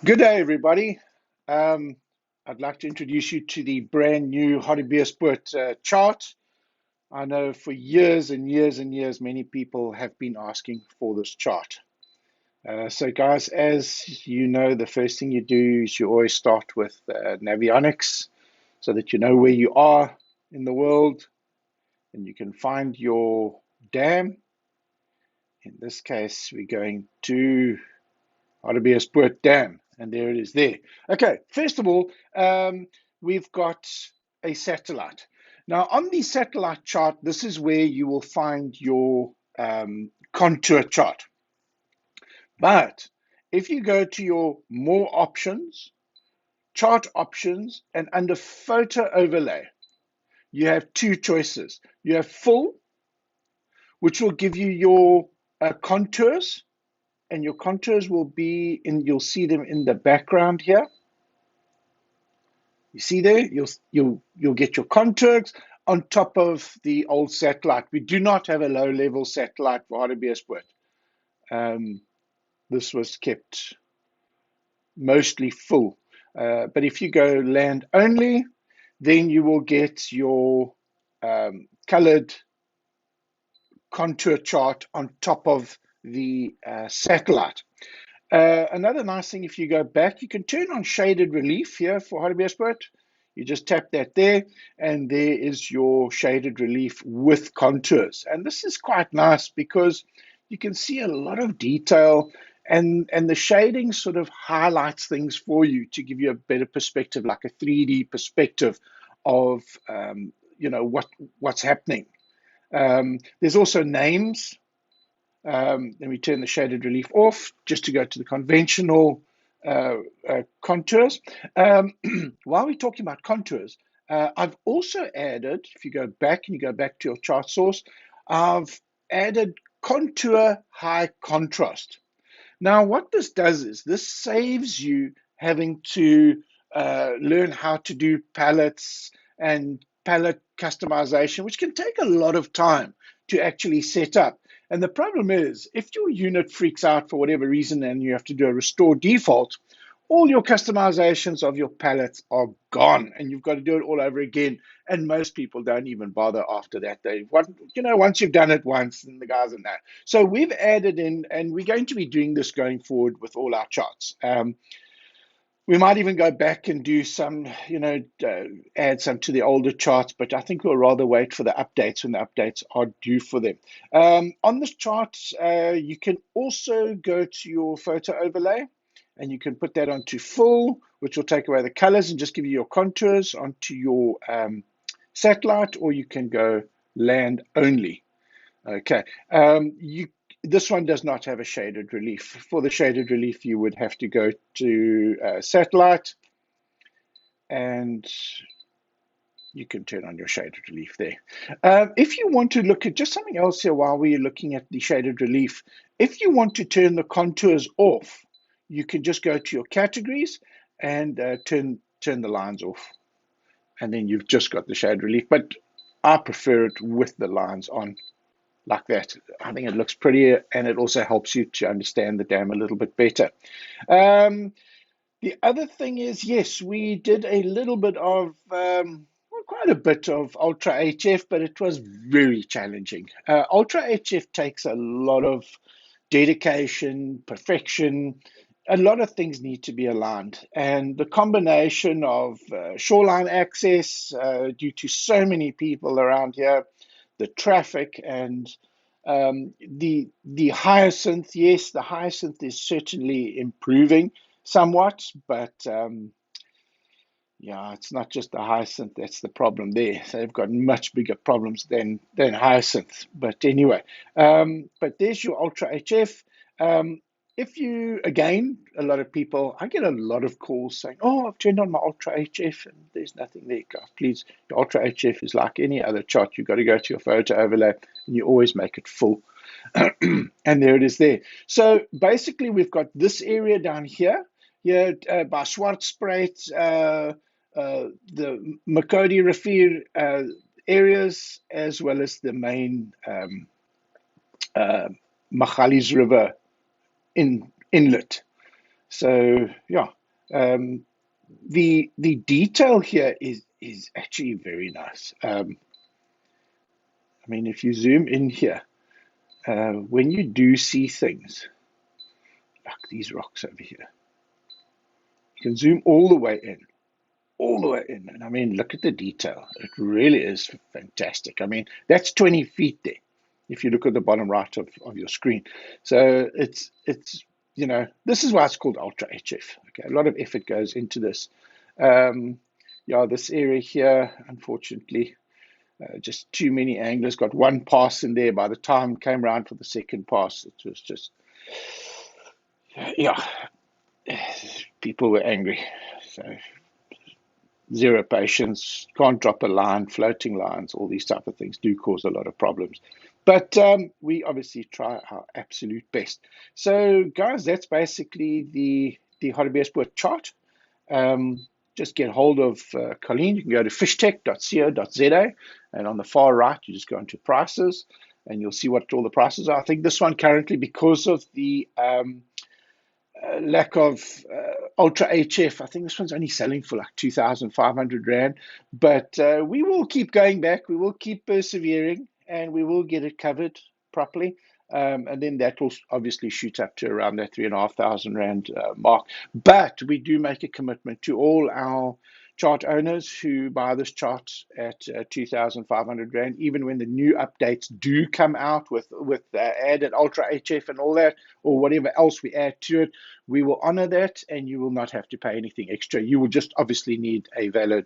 Good day, everybody. Um, I'd like to introduce you to the brand new Hartebeespoort chart. I know for years and years and years, many people have been asking for this chart. So, guys, as you know, the first thing you do is you always start with Navionics so that you know where you are in the world and you can find your dam. In this case, we're going to Hartebeespoort Dam, and there it is there. Okay, first of all, we've got a satellite. Now, on the satellite chart, this is where you will find your contour chart. But if you go to your more options, chart options, and under photo overlay, you have two choices. You have full, which will give you your contours, and your contours will be you'll see them in the background here. You see there, you'll get your contours on top of the old satellite. We do not have a low-level satellite for Hartebeespoort. This was kept mostly full. But if you go land only, then you will get your colored contour chart on top of the satellite. Another nice thing, if you go back, you can turn on shaded relief here for Hartebeespoort. You just tap that there, and there is your shaded relief with contours. And this is quite nice because you can see a lot of detail, and the shading sort of highlights things for you to give you a better perspective, like a 3D perspective of what's happening. There's also names. Then we turn the shaded relief off just to go to the conventional contours. While we're talking about contours, I've also added, if you go back and you go back to your chart source, I've added contour high contrast. Now, what this does is this saves you having to learn how to do palettes and palette customization, which can take a lot of time to actually set up. And the problem is, if your unit freaks out for whatever reason and you have to do a restore default, all your customizations of your palettes are gone and you've got to do it all over again. And most people don't even bother after that. Once you've done it once, and the guys are now. So we've added in, and we're going to be doing this going forward with all our charts. We might even go back and do some, add some to the older charts, but I think we'll rather wait for the updates when the updates are due for them. On this chart, you can also go to your photo overlay and you can put that onto full, which will take away the colors and just give you your contours onto your satellite, or you can go land only. Okay. This one does not have a shaded relief. For the shaded relief, you would have to go to satellite, and you can turn on your shaded relief there. If you want to look at just something else here while we're looking at the shaded relief, if you want to turn the contours off, you can just go to your categories and turn the lines off, and then you've just got the shade relief. But I prefer it with the lines on, like that. I think it looks prettier, and it also helps you to understand the dam a little bit better. The other thing is, yes, we did a little bit of, quite a bit of Ultra HF, but it was very challenging. Ultra HF takes a lot of dedication, perfection. A lot of things need to be aligned, and the combination of shoreline access due to so many people around here, the traffic, and the hyacinth. Yes, the hyacinth is certainly improving somewhat, but yeah, it's not just the hyacinth that's the problem there. They've got much bigger problems than hyacinth. But anyway, but there's your Ultra HF. If you, again, a lot of people, I get a lot of calls saying, oh, I've turned on my Ultra HF and there's nothing there. Guys, please, your Ultra HF is like any other chart. You've got to go to your photo overlay and you always make it full. And there it is there. So basically, we've got this area down here by Swartspruit, the Makodi Rivier areas, as well as the main Magalies River inlet. So yeah, the detail here is actually very nice. I mean, if you zoom in here, when you do see things like these rocks over here, you can zoom all the way in, all the way in. And I mean, look at the detail. It really is fantastic. I mean, that's 20 feet there, if you look at the bottom right of your screen. So this is why it's called Ultra HF. Okay, a lot of effort goes into this. Um, yeah, this area here, unfortunately, just too many anglers got one pass in there. By the time it came around for the second pass, it was just, yeah, people were angry. So zero patience, can't drop a line, floating lines, all these type of things do cause a lot of problems. But we obviously try our absolute best. So, guys, that's basically the Hartebeespoort chart. Just get hold of Colleen. You can go to fishtech.co.za, and on the far right, you just go into prices, and you'll see what all the prices are. I think this one currently, because of the lack of Ultra HF. I think this one's only selling for like 2,500 Rand. But we will keep going back. We will keep persevering and we will get it covered properly. And then that will obviously shoot up to around that 3,500 Rand mark. But we do make a commitment to all our chart owners who buy this chart at 2,500 Rand, even when the new updates do come out with added Ultra HF and all that, or whatever else we add to it, we will honor that and you will not have to pay anything extra. You will just obviously need a valid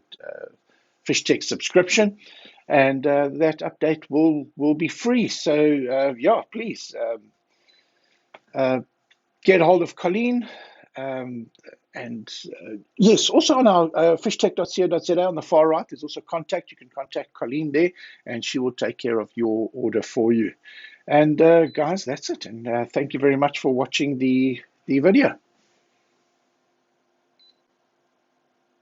FishTech subscription, and that update will be free. So yeah, please uh, get hold of Colleen. And yes, also on our fishtech.co.za on the far right, there's also contact. You can contact Colleen there, and she will take care of your order for you. And guys, that's it. And thank you very much for watching the video.